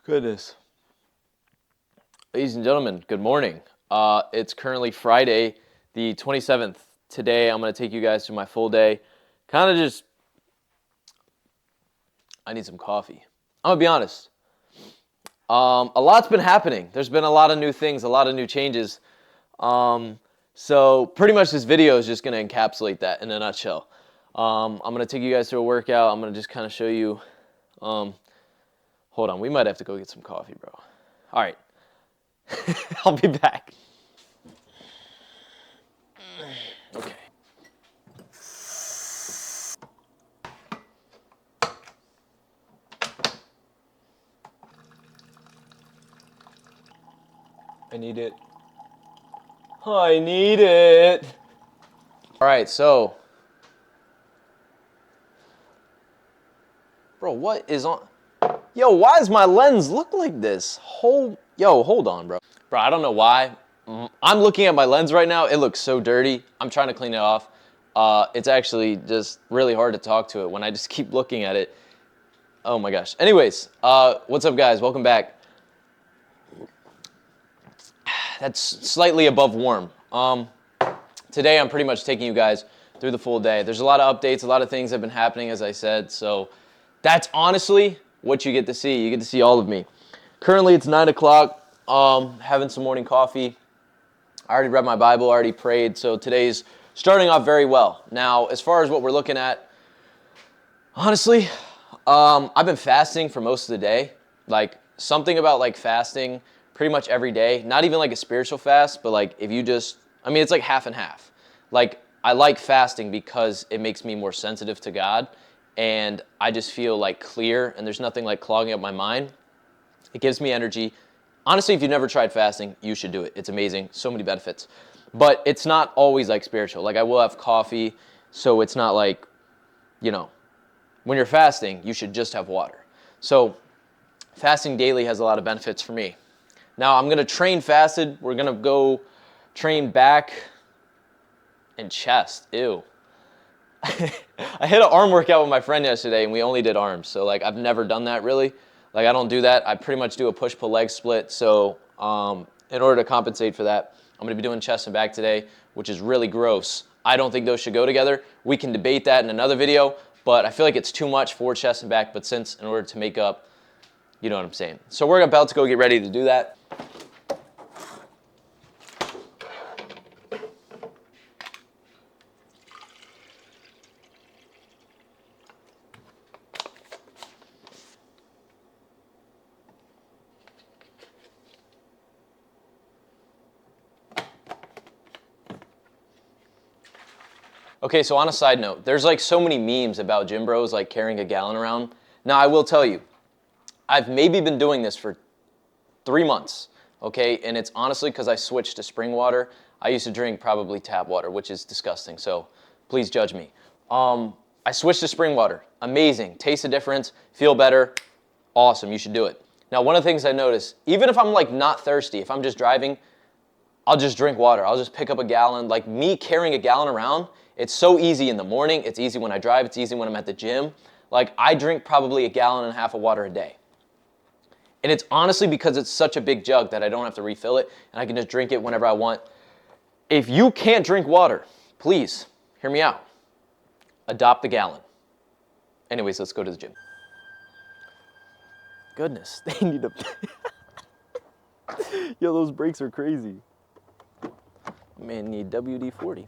Goodness. Ladies and gentlemen, good morning. It's currently Friday, the 27th. Today, I'm going to take you guys through my full day. I need some coffee. I'm going to be honest. A lot's been happening. There's been a lot of new things, a lot of new changes. So pretty much this video is just going to encapsulate that in a nutshell. I'm going to take you guys through a workout. I'm going to just kind of show you. Hold on, we might have to go get some coffee, bro. All right. I'll be back. Okay. I need it. I need it. All right, so. Bro, what is on? Yo, why does my lens look like this? Yo, hold on, bro. Bro, I don't know why. I'm looking at my lens right now. It looks so dirty. I'm trying to clean it off. It's actually just really hard to talk to it when I just keep looking at it. Oh my gosh. Anyways, what's up, guys? Welcome back. That's slightly above warm. Today, I'm pretty much taking you guys through the full day. There's a lot of updates, a lot of things have been happening, as I said. So that's honestly what you get to see. You get to see all of me. Currently, it's 9 o'clock. Having some morning coffee. I already read my Bible, already prayed. So today's starting off very well. Now, as far as what we're looking at, honestly, I've been fasting for most of the day. Like, something about, like, fasting pretty much every day. Not even, like, a spiritual fast, but, like, if you just, I mean, it's, like, half and half. Like, I like fasting because it makes me more sensitive to God, and I just feel, like, clear, and there's nothing, like, clogging up my mind. It gives me energy. Honestly, if you've never tried fasting, you should do it. It's amazing. So many benefits. But it's not always, like, spiritual. Like, I will have coffee, so it's not like, you know, when you're fasting, you should just have water. So fasting daily has a lot of benefits for me. Now, I'm going to train fasted. We're going to go train back and chest. Ew. I hit an arm workout with my friend yesterday, and we only did arms. So, like, I've never done that, really. Like, I don't do that. I pretty much do a push-pull leg split. So in order to compensate for that, I'm going to be doing chest and back today, which is really gross. I don't think those should go together. We can debate that in another video, but I feel like it's too much for chest and back. But since in order to make up, you know what I'm saying. So we're about to go get ready to do that. Okay, so on a side note, there's like so many memes about gym bros like carrying a gallon around. Now, I will tell you, I've maybe been doing this for 3 months, okay? And it's honestly because I switched to spring water. I used to drink probably tap water, which is disgusting, so please judge me. I switched to spring water. Amazing. Taste the difference, feel better. Awesome, you should do it. Now, one of the things I noticed, even if I'm like not thirsty, if I'm just driving, I'll just drink water. I'll just pick up a gallon. Like, me carrying a gallon around, it's so easy in the morning. It's easy when I drive. It's easy when I'm at the gym. Like, I drink probably 1.5 gallons of water a day. And it's honestly because it's such a big jug that I don't have to refill it, and I can just drink it whenever I want. If you can't drink water, please, hear me out. Adopt the gallon. Anyways, let's go to the gym. Goodness, they need a... Yo, those brakes are crazy. Man, need WD-40.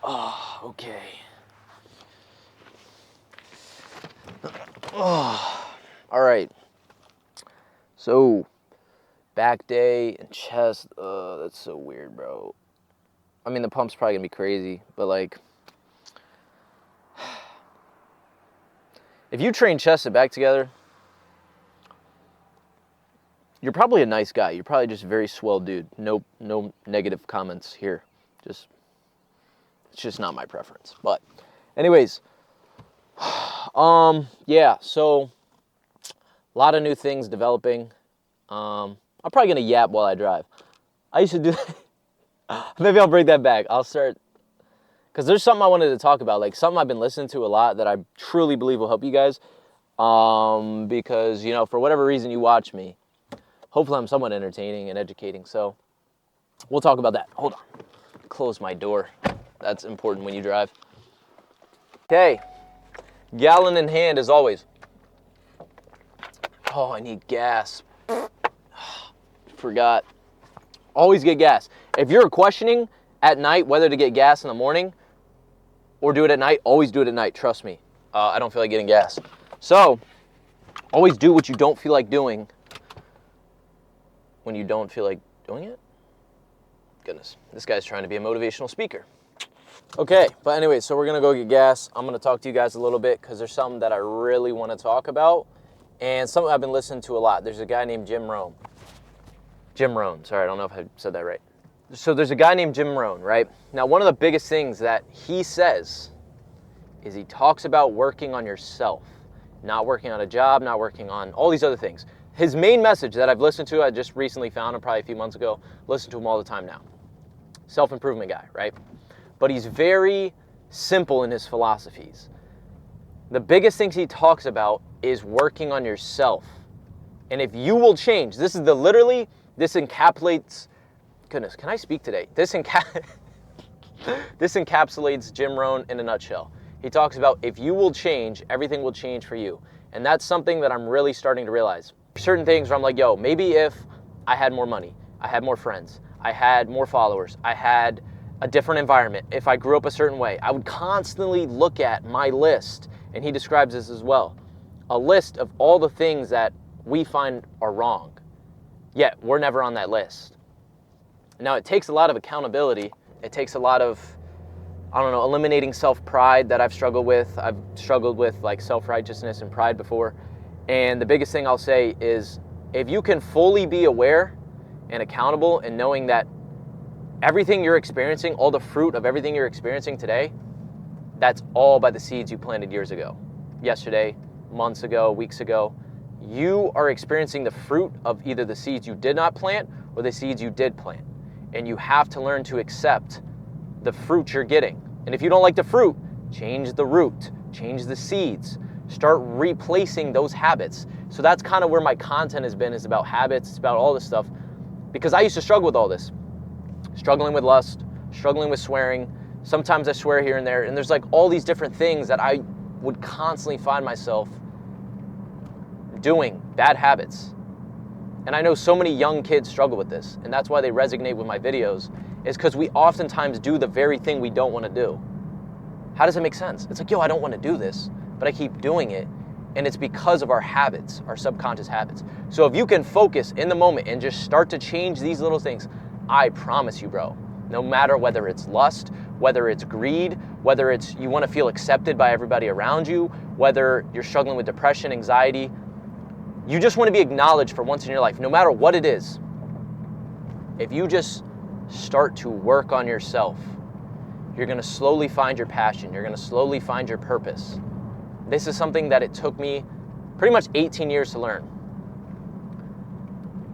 Oh, okay. Oh, all right. So, back day and chest. That's so weird, bro. I mean, the pump's probably gonna be crazy, but like, if you train chest and back together, you're probably a nice guy. You're probably just a very swell dude. No negative comments here. It's just not my preference. But anyways, yeah, so a lot of new things developing. I'm probably gonna yap while I drive. I used to do that. Maybe I'll bring that back. I'll start, because there's something I wanted to talk about, like something I've been listening to a lot that I truly believe will help you guys. because, you know, for whatever reason you watch me, hopefully I'm somewhat entertaining and educating. So we'll talk about that. Hold on. Close my door. That's important when you drive. Okay. Gallon in hand as always. Oh, I need gas. Forgot. Always get gas. If you're questioning at night whether to get gas in the morning or do it at night, always do it at night. Trust me. I don't feel like getting gas. So, always do what you don't feel like doing when you don't feel like doing it. Goodness, this guy's trying to be a motivational speaker. Okay, but anyway, so we're going to go get gas. I'm going to talk to you guys a little bit because there's something that I really want to talk about and something I've been listening to a lot. There's a guy named Jim Rohn. Jim Rohn, sorry, I don't know if I said that right. So there's a guy named Jim Rohn, right? Now, one of the biggest things that he says is he talks about working on yourself, not working on a job, not working on all these other things. His main message that I've listened to, I just recently found him probably a few months ago, listen to him all the time now. Self-improvement guy, right? But he's very simple in his philosophies. The biggest things he talks about is working on yourself. And if you will change, this encapsulates, goodness, can I speak today? This encapsulates Jim Rohn in a nutshell. He talks about if you will change, everything will change for you. And that's something that I'm really starting to realize. Certain things where I'm like, yo, maybe if I had more money, I had more friends, I had more followers, I had a different environment, if I grew up a certain way, I would constantly look at my list, and he describes this as well, a list of all the things that we find are wrong, yet we're never on that list. Now, it takes a lot of accountability. It takes a lot of, eliminating self-pride that I've struggled with. I've struggled with like self-righteousness and pride before. And the biggest thing I'll say is if you can fully be aware and accountable and knowing that everything you're experiencing, all the fruit of everything you're experiencing today, that's all by the seeds you planted years ago, yesterday, months ago, weeks ago. You are experiencing the fruit of either the seeds you did not plant or the seeds you did plant. And you have to learn to accept the fruit you're getting. And if you don't like the fruit, change the root, change the seeds, start replacing those habits. So that's kind of where my content has been, is about habits, it's about all this stuff. Because I used to struggle with all this. Struggling with lust, struggling with swearing. Sometimes I swear here and there. And there's like all these different things that I would constantly find myself doing, bad habits. And I know so many young kids struggle with this. And that's why they resonate with my videos, is because we oftentimes do the very thing we don't want to do. How does it make sense? It's like, yo, I don't want to do this, but I keep doing it. And it's because of our habits, our subconscious habits. So if you can focus in the moment and just start to change these little things, I promise you, bro, no matter whether it's lust, whether it's greed, whether it's you want to feel accepted by everybody around you, whether you're struggling with depression, anxiety, you just want to be acknowledged for once in your life, no matter what it is. If you just start to work on yourself, you're going to slowly find your passion. You're going to slowly find your purpose. This is something that it took me pretty much 18 years to learn.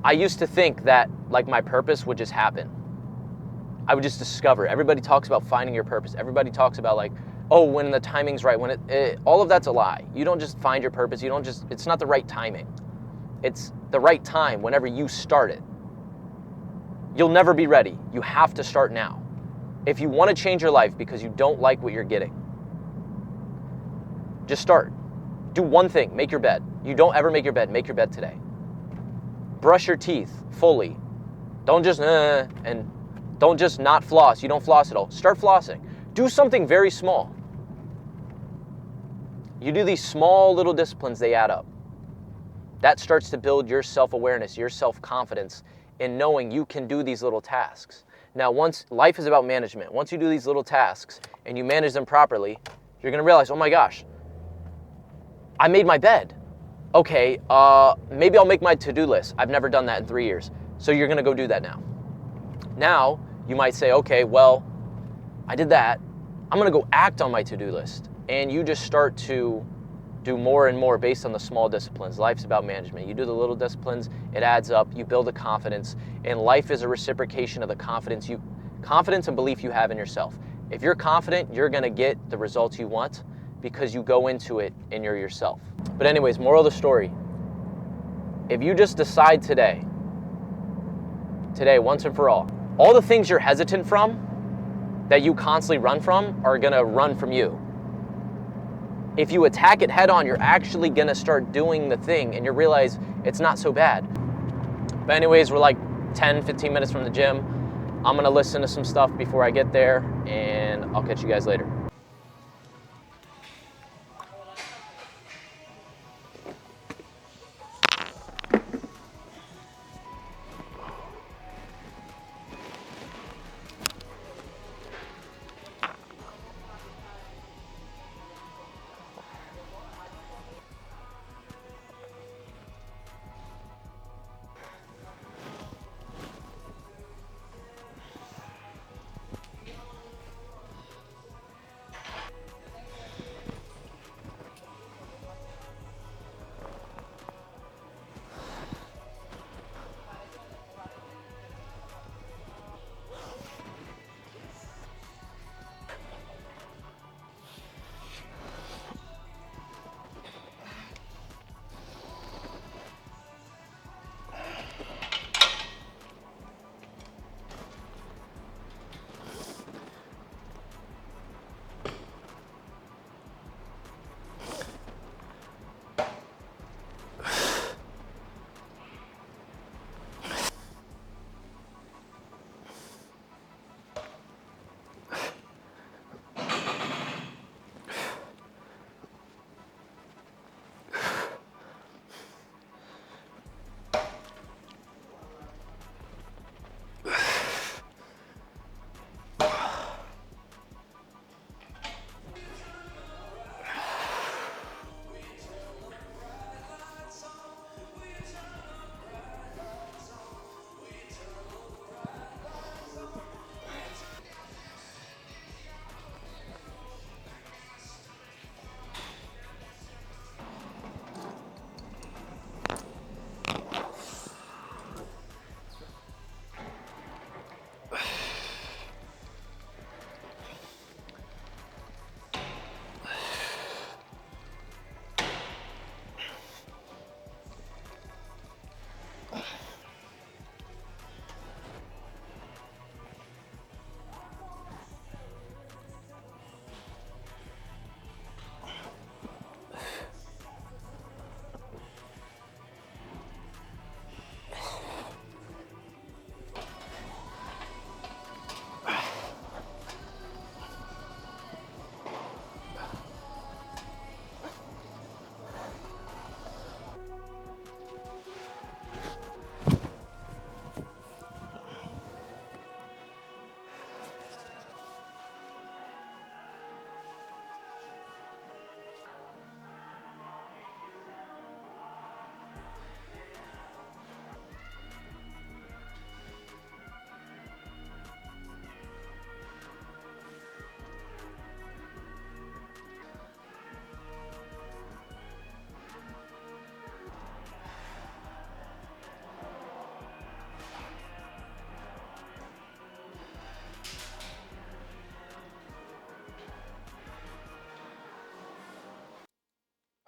I used to think that like my purpose would just happen. I would just discover. Everybody talks about finding your purpose. Everybody talks about like, oh, when the timing's right, when all of that's a lie. You don't just find your purpose. It's not the right timing. It's the right time whenever you start it. You'll never be ready. You have to start now. If you want to change your life because you don't like what you're getting, just start. Do one thing, make your bed. You don't ever make your bed today. Brush your teeth fully. Don't just, and don't just not floss. You don't floss at all. Start flossing. Do something very small. You do these small little disciplines, they add up. That starts to build your self-awareness, your self-confidence in knowing you can do these little tasks. Now, once life is about management, once you do these little tasks and you manage them properly, you're going to realize, oh my gosh, I made my bed. Okay, maybe I'll make my to-do list. I've never done that in 3 years. So you're going to go do that now. Now, you might say, okay, well, I did that. I'm going to go act on my to-do list. And you just start to do more and more based on the small disciplines. Life's about management. You do the little disciplines, it adds up, you build a confidence, and life is a reciprocation of the confidence and belief you have in yourself. If you're confident, you're going to get the results you want. because you go into it and you're yourself. But anyways, moral of the story, if you just decide today, once and for all the things you're hesitant from, that you constantly run from, are gonna run from you. If you attack it head on, you're actually gonna start doing the thing and you realize it's not so bad. But anyways, we're like 10, 15 minutes from the gym. I'm gonna listen to some stuff before I get there, and I'll catch you guys later.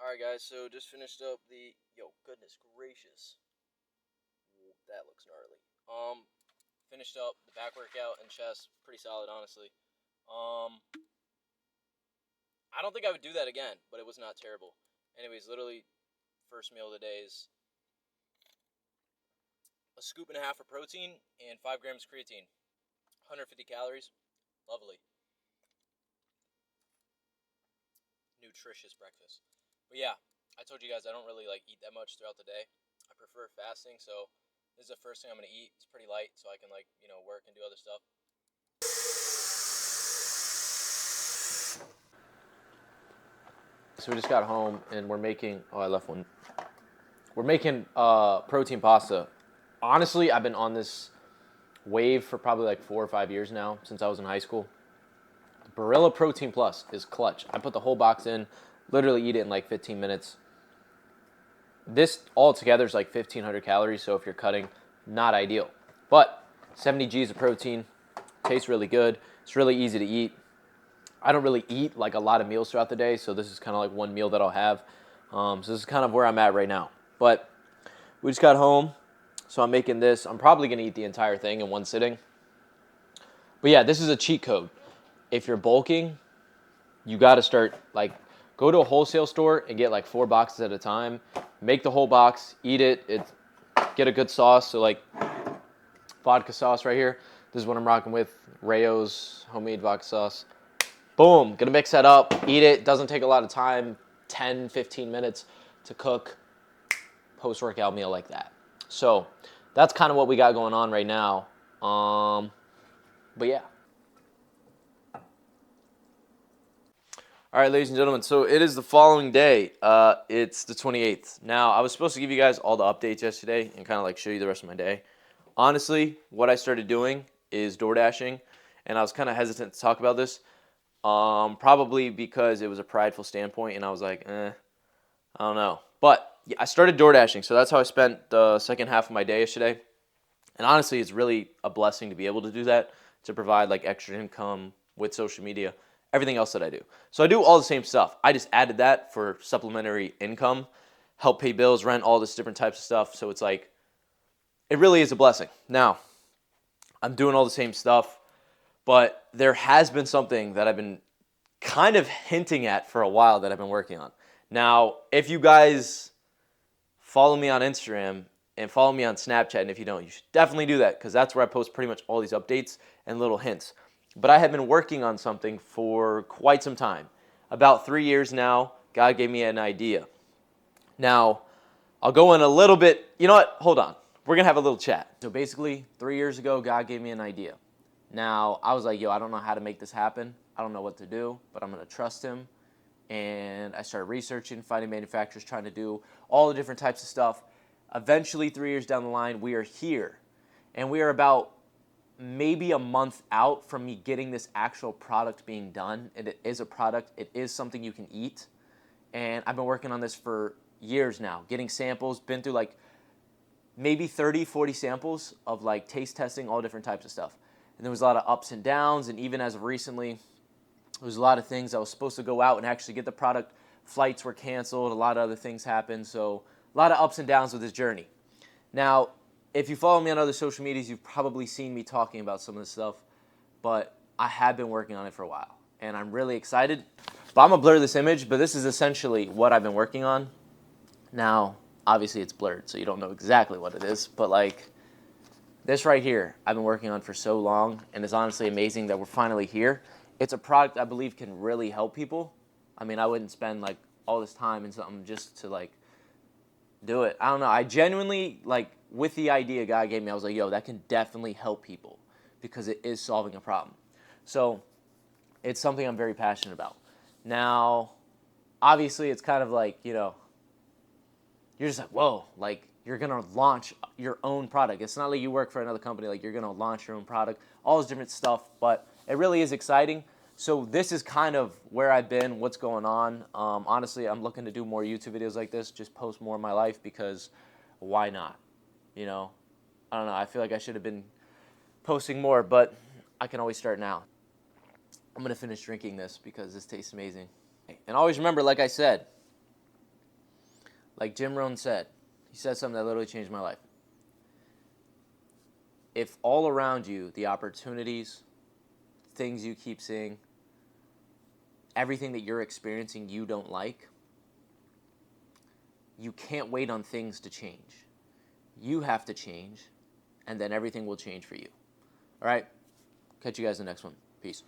Alright guys, so just finished up the, goodness gracious, that looks gnarly. Finished up the back workout and chest, pretty solid honestly. I don't think I would do that again, but it was not terrible. Anyways, literally, first meal of the day is a scoop and a half of protein and 5 grams of creatine. 150 calories, lovely. Nutritious breakfast. But yeah, I told you guys I don't really eat that much throughout the day. I prefer fasting, so this is the first thing I'm gonna eat. It's pretty light, so I can work and do other stuff. So we just got home and we're making. Oh, I left one. We're making protein pasta. Honestly, I've been on this wave for probably like 4 or 5 years now, since I was in high school. Barilla Protein Plus is clutch. I put the whole box in, literally eat it in like 15 minutes. This all together is like 1,500 calories, so if you're cutting, not ideal. But 70 G's of protein, tastes really good. It's really easy to eat. I don't really eat like a lot of meals throughout the day, so this is kind of like one meal that I'll have. So this is kind of where I'm at right now. But we just got home, so I'm making this. I'm probably going to eat the entire thing in one sitting. But yeah, this is a cheat code. If you're bulking, you got to start, like, go to a wholesale store and get like 4 boxes at a time. Make the whole box, eat it. Get a good sauce. So like vodka sauce right here. This is what I'm rocking with. Rayo's homemade vodka sauce. Boom, gonna mix that up, eat it. Doesn't take a lot of time, 10, 15 minutes to cook. Post-workout meal like that. So that's kind of what we got going on right now. But yeah. All right, ladies and gentlemen, so it is the following day. It's the 28th. Now, I was supposed to give you guys all the updates yesterday and kind of like show you the rest of my day. Honestly, what I started doing is door dashing, and I was kind of hesitant to talk about this, probably because it was a prideful standpoint, and I was like, I don't know. But yeah, I started door dashing, so that's how I spent the second half of my day yesterday. And honestly, it's really a blessing to be able to do that, to provide like extra income with social media, everything else that I do. So I do all the same stuff. I just added that for supplementary income, help pay bills, rent, all this different types of stuff. So it's like, it really is a blessing. Now, I'm doing all the same stuff, but there has been something that I've been kind of hinting at for a while that I've been working on. Now, if you guys follow me on Instagram and follow me on Snapchat, and if you don't, you should definitely do that, because that's where I post pretty much all these updates and little hints. But I have been working on something for quite some time. About 3 years now, God gave me an idea. Now, I'll go in a little bit. You know what? Hold on. We're going to have a little chat. So basically, 3 years ago, God gave me an idea. Now, I was like, yo, I don't know how to make this happen. I don't know what to do, but I'm going to trust him. And I started researching, finding manufacturers, trying to do all the different types of stuff. Eventually, 3 years down the line, we are here. And we are about maybe a month out from me getting this actual product being done. It is a product. It is something you can eat. And I've been working on this for years now, getting samples, been through like maybe 30, 40 samples of like taste testing, all different types of stuff. And there was a lot of ups and downs, and even as of recently, there was a lot of things. I was supposed to go out and actually get the product. Flights were canceled. A lot of other things happened. So a lot of ups and downs with this journey. Now, if you follow me on other social medias, you've probably seen me talking about some of this stuff, but I have been working on it for a while, and I'm really excited. But I'm going to blur this image, but this is essentially what I've been working on. Now, obviously it's blurred, so you don't know exactly what it is, but like this right here, I've been working on for so long, and it's honestly amazing that we're finally here. It's a product I believe can really help people. I mean, I wouldn't spend like all this time in something just to like do it. I don't know. I genuinely, like, with the idea God gave me, I was like, yo, that can definitely help people because it is solving a problem. So it's something I'm very passionate about. Now, obviously, it's kind of like, you know, you're just like, whoa, like, you're going to launch your own product. It's not like you work for another company, like, you're going to launch your own product, all this different stuff, but it really is exciting. So this is kind of where I've been, what's going on. Honestly, I'm looking to do more YouTube videos like this, just post more of my life, because why not? You know, I don't know. I feel like I should have been posting more, but I can always start now. I'm going to finish drinking this because this tastes amazing. And always remember, like I said, like Jim Rohn said, he said something that literally changed my life. If all around you, the opportunities, things you keep seeing, everything that you're experiencing you don't like, you can't wait on things to change. You have to change, and then everything will change for you. All right? Catch you guys in the next one. Peace.